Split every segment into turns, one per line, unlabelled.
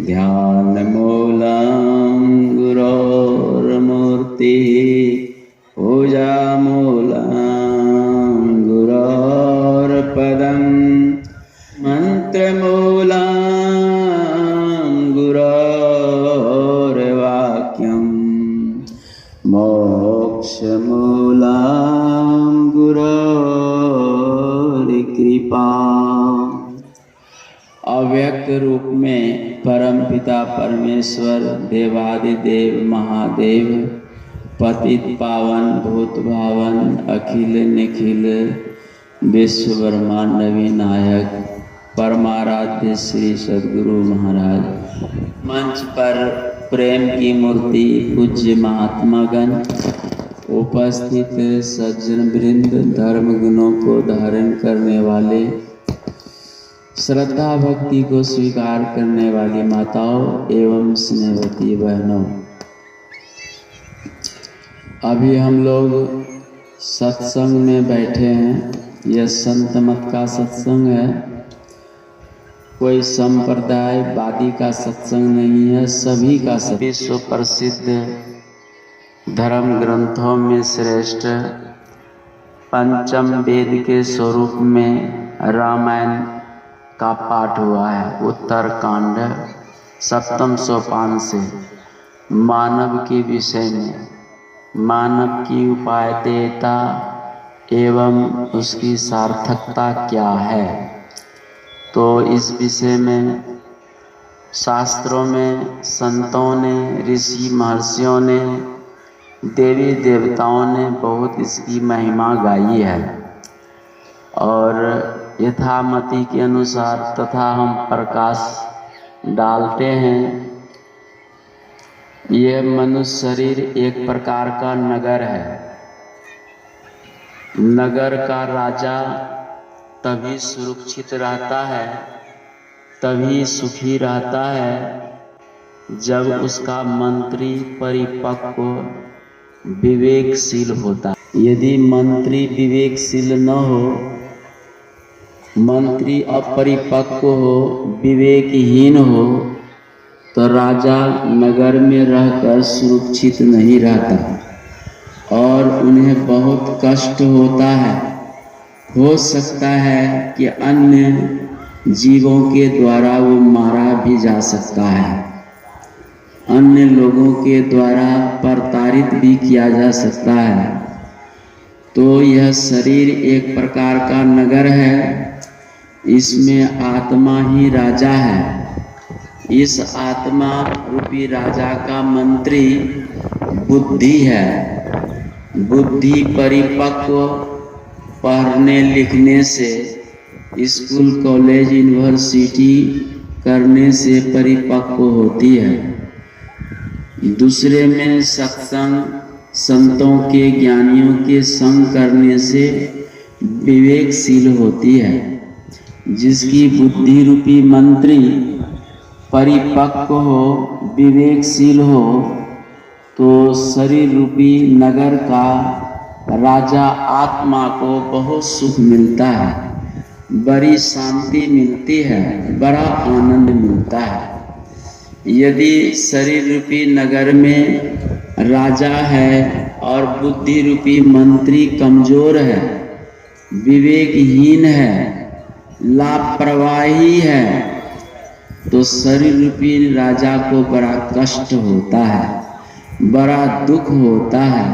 ध्यानमूलं गुरोर्मूर्तिः पूजामूलं गुरोर्पदं मन्त्रमूलं गुरोर्वाक्यं मोक्षमूलं गुरोर्कृपा। अव्यक्त रूप में परमपिता परमेश्वर देवादिदेव महादेव पतित पावन भूत भावन अखिल निखिल विश्व ब्रह्मांड विनायक परमाराध्य श्री सद्गुरु महाराज मंच पर प्रेम की मूर्ति पूज्य महात्मागण उपस्थित सज्जन वृंद धर्म गुणों को धारण करने वाले श्रद्धा भक्ति को स्वीकार करने वाली माताओं एवं स्नेहवती बहनों, अभी हम लोग सत्संग में बैठे हैं। यह संत मत का सत्संग है, कोई संप्रदायवादी का सत्संग नहीं है, सभी का विश्व प्रसिद्ध धर्म ग्रंथों में श्रेष्ठ पंचम वेद के स्वरूप में रामायण का पाठ हुआ है। उत्तरकांड सप्तम सोपान से मानव के विषय में, मानव की उपादेयता एवं उसकी सार्थकता क्या है, तो इस विषय में शास्त्रों में संतों ने, ऋषि महर्षियों ने, देवी देवताओं ने बहुत इसकी महिमा गाई है। और यथामति के अनुसार तथा हम प्रकाश डालते हैं। यह मनुष्य शरीर एक प्रकार का नगर है। नगर का राजा तभी सुरक्षित रहता है, तभी सुखी रहता है जब उसका मंत्री परिपक्व विवेकशील होता है। यदि मंत्री विवेकशील न हो, मंत्री अपरिपक्व हो, विवेकहीन हो, तो राजा नगर में रहकर सुरक्षित नहीं रहता और उन्हें बहुत कष्ट होता है। हो सकता है कि अन्य जीवों के द्वारा वो मारा भी जा सकता है, अन्य लोगों के द्वारा प्रताड़ित भी किया जा सकता है। तो यह शरीर एक प्रकार का नगर है, इसमें आत्मा ही राजा है। इस आत्मा रूपी राजा का मंत्री बुद्धि है। बुद्धि परिपक्व पढ़ने लिखने से, स्कूल कॉलेज यूनिवर्सिटी करने से परिपक्व होती है। दूसरे में सत्संग, संतों के, ज्ञानियों के संग करने से विवेकशील होती है। जिसकी बुद्धि रूपी मंत्री परिपक्व हो, विवेकशील हो, तो शरीर रूपी नगर का राजा आत्मा को बहुत सुख मिलता है, बड़ी शांति मिलती है, बड़ा आनंद मिलता है। यदि शरीर रूपी नगर में राजा है और बुद्धि रूपी मंत्री कमजोर है, विवेकहीन है, लापरवाही है, तो शरीर रूपी राजा को बड़ा कष्ट होता है, बड़ा दुख होता है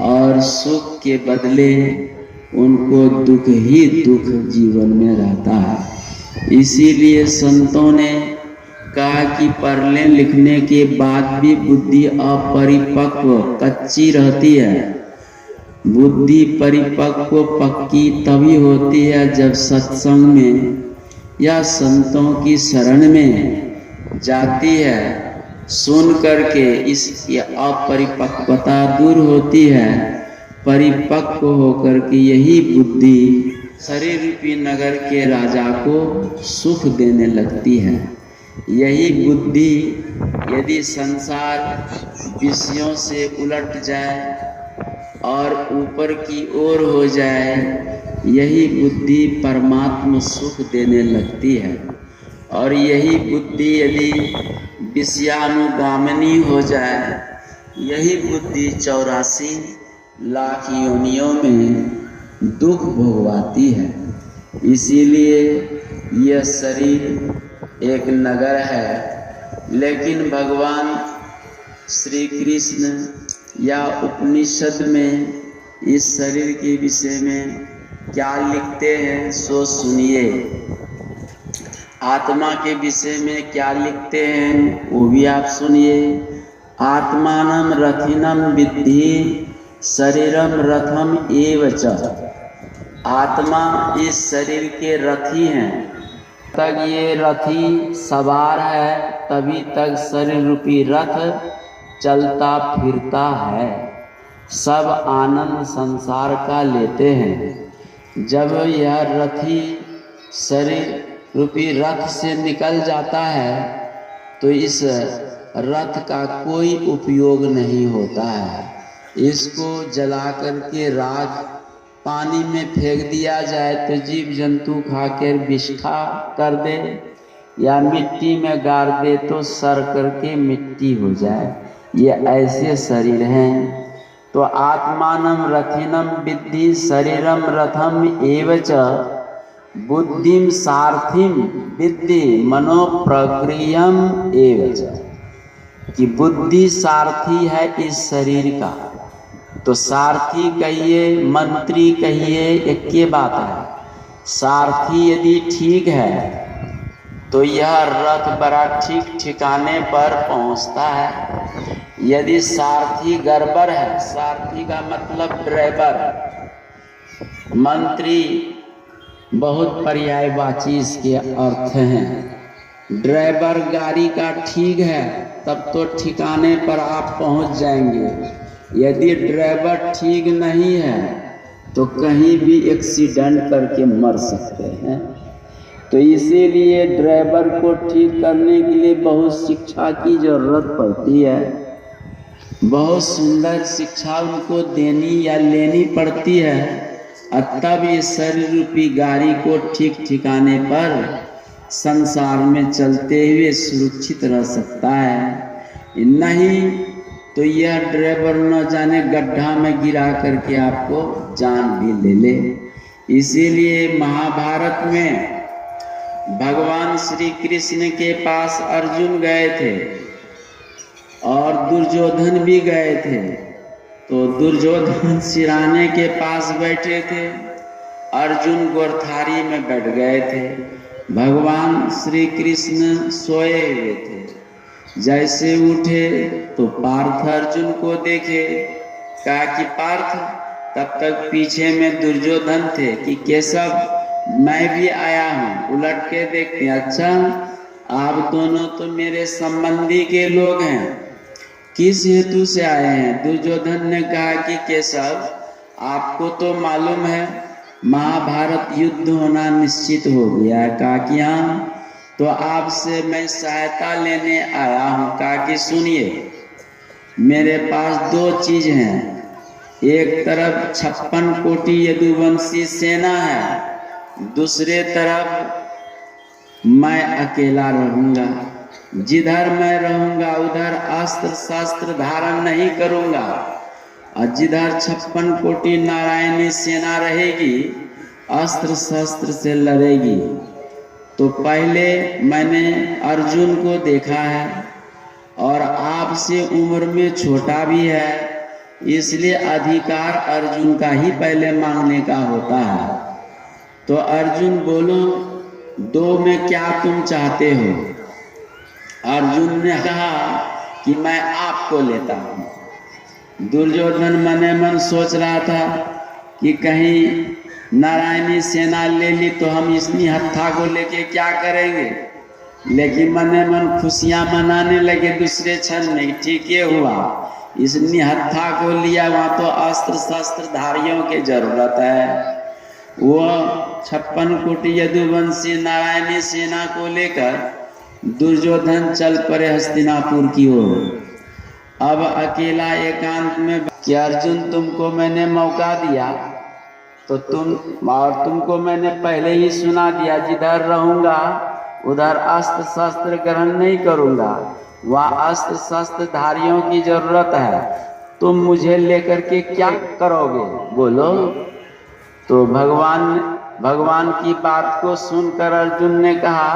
और सुख के बदले उनको दुख ही दुख जीवन में रहता है। इसीलिए संतों ने कहा कि पढ़ने लिखने के बाद भी बुद्धि अपरिपक्व कच्ची रहती है। बुद्धि परिपक्व पक्की तभी होती है जब सत्संग में या संतों की शरण में जाती है। सुन करके इस अपरिपक्वता दूर होती है, परिपक्व होकर के यही बुद्धि शरीर रूपी नगर के राजा को सुख देने लगती है। यही बुद्धि यदि संसार विषयों से उलट जाए और ऊपर की ओर हो जाए, यही बुद्धि परमात्मा सुख देने लगती है। और यही बुद्धि यदि विषयानुगामिनी हो जाए, यही बुद्धि 84 लाख योनियों में दुख भोगवाती है। इसीलिए यह शरीर एक नगर है। लेकिन भगवान श्री कृष्ण या उपनिषद में इस शरीर के विषय में क्या लिखते हैं सो सुनिए। आत्मा के विषय में क्या लिखते हैं वो भी आप सुनिए। आत्मानं रथिनं विद्धि शरीरम रथम एव च। आत्मा इस शरीर के रथी हैं। तक ये रथी सवार है तभी तक शरीर रूपी रथ चलता फिरता है। सब आनंद संसार का लेते हैं। जब यह रथी शरीर रूपी रथ से निकल जाता है तो इस रथ का कोई उपयोग नहीं होता है। इसको जला करके राख पानी में फेंक दिया जाए तो जीव जंतु खाकर विष्ठा कर दे, या मिट्टी में गाड़ दे तो सड़ करके मिट्टी हो जाए। ये ऐसे शरीर हैं। तो आत्मानं रथिनं विद्धि शरीरम रथम एव च बुद्धिम सारथिम विद्धि मनो प्रक्रियम एव च। कि बुद्धि सारथी है इस शरीर का। तो सारथी कहिए, मंत्री कहिए, एक के बात है। सारथी यदि ठीक है तो यह रथ बड़ा ठीक ठिकाने पर पहुंचता है। यदि सारथी गड़बड़ है, सारथी का मतलब ड्राइवर, मंत्री बहुत पर्यायवाची इसके अर्थ हैं। ड्राइवर गाड़ी का ठीक है तब तो ठिकाने पर आप पहुंच जाएंगे। यदि ड्राइवर ठीक नहीं है तो कहीं भी एक्सीडेंट करके मर सकते हैं। तो इसीलिए ड्राइवर को ठीक करने के लिए बहुत शिक्षा की जरूरत पड़ती है। बहुत सुंदर शिक्षा उनको देनी या लेनी पड़ती है, तब ये शरीर रूपी गाड़ी को ठीक ठिकाने पर संसार में चलते हुए सुरक्षित रह सकता है। नहीं तो यह ड्राइवर न जाने गड्ढा में गिरा करके आपको जान भी ले ले। इसीलिए महाभारत में भगवान श्री कृष्ण के पास अर्जुन गए थे और दुर्योधन भी गए थे। तो दुर्योधन सिराने के पास बैठे थे, अर्जुन गोरथारी में बैठ गए थे। भगवान श्री कृष्ण सोए हुए थे। जैसे उठे तो पार्थ अर्जुन को देखे, कहा कि पार्थ, तब तक पीछे में दुर्योधन थे कि केशव मैं भी आया हूँ। उलट के देखते, अच्छा आप दोनों तो मेरे संबंधी के लोग हैं, किस हेतु से आए हैं? दुर्योधन ने कहा कि केशव, आपको तो मालूम है महाभारत युद्ध होना निश्चित हो गया है। कहा कि हाँ, तो आपसे मैं सहायता लेने आया हूँ। कहा कि सुनिए, मेरे पास दो चीज हैं। एक तरफ 56 कोटि यदुवंशी सेना है, दूसरे तरफ मैं अकेला रहूंगा। जिधर मैं रहूंगा उधर अस्त्र शस्त्र धारण नहीं करूंगा, और जिधर 56 कोटि नारायणी सेना रहेगी अस्त्र शस्त्र से लड़ेगी। तो पहले मैंने अर्जुन को देखा है और आपसे उम्र में छोटा भी है, इसलिए अधिकार अर्जुन का ही पहले मांगने का होता है। तो अर्जुन बोलो, दो में क्या तुम चाहते हो? अर्जुन ने कहा कि मैं आपको लेता हूँ। दुर्योधन मने मन सोच रहा था कि कहीं नारायणी सेना ले ली तो हम इसनी हत्था को लेके क्या करेंगे, लेकिन मने मन खुशियां मनाने लगे दूसरे क्षण में। ठीक है हुआ, इसनी हत्था को लिया, वहाँ तो अस्त्र शस्त्र धारियों की जरूरत है। वो 56 कोटि यदुवंशी नारायणी सेना को लेकर दुर्योधन चल पड़े हस्तिनापुर की ओर। अब अकेला एकांत में कि अर्जुन, तुमको मैंने मौका दिया तो तुमको मैंने पहले ही सुना दिया, जिधर रहूंगा उधर अस्त्र शस्त्र ग्रहण नहीं करूंगा, वहाँ अस्त्र शस्त्र धारियों की जरूरत है, तुम मुझे लेकर के क्या करोगे बोलो। तो भगवान की बात को सुनकर अर्जुन ने कहा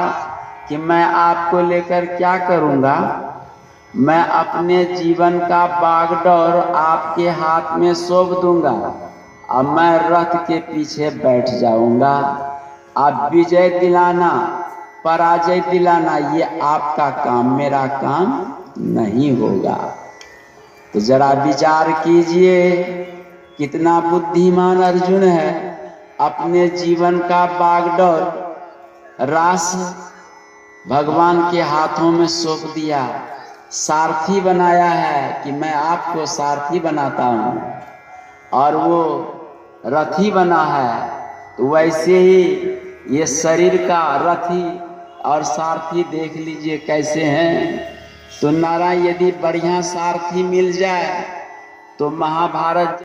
कि मैं आपको लेकर क्या करूंगा, मैं अपने जीवन का बागडोर आपके हाथ में सौंप दूंगा, अब मैं रथ के पीछे बैठ जाऊंगा। आप विजय दिलाना पराजय दिलाना ये आपका काम, मेरा काम नहीं होगा। तो जरा विचार कीजिए कितना बुद्धिमान अर्जुन है, अपने जीवन का बागडोर रास भगवान के हाथों में सौंप दिया, सारथी बनाया है कि मैं आपको सारथी बनाता हूँ, और वो रथी बना है। तो वैसे ही ये शरीर का रथी और सारथी देख लीजिए कैसे हैं। तो नारायण यदि बढ़िया सारथी मिल जाए तो महाभारत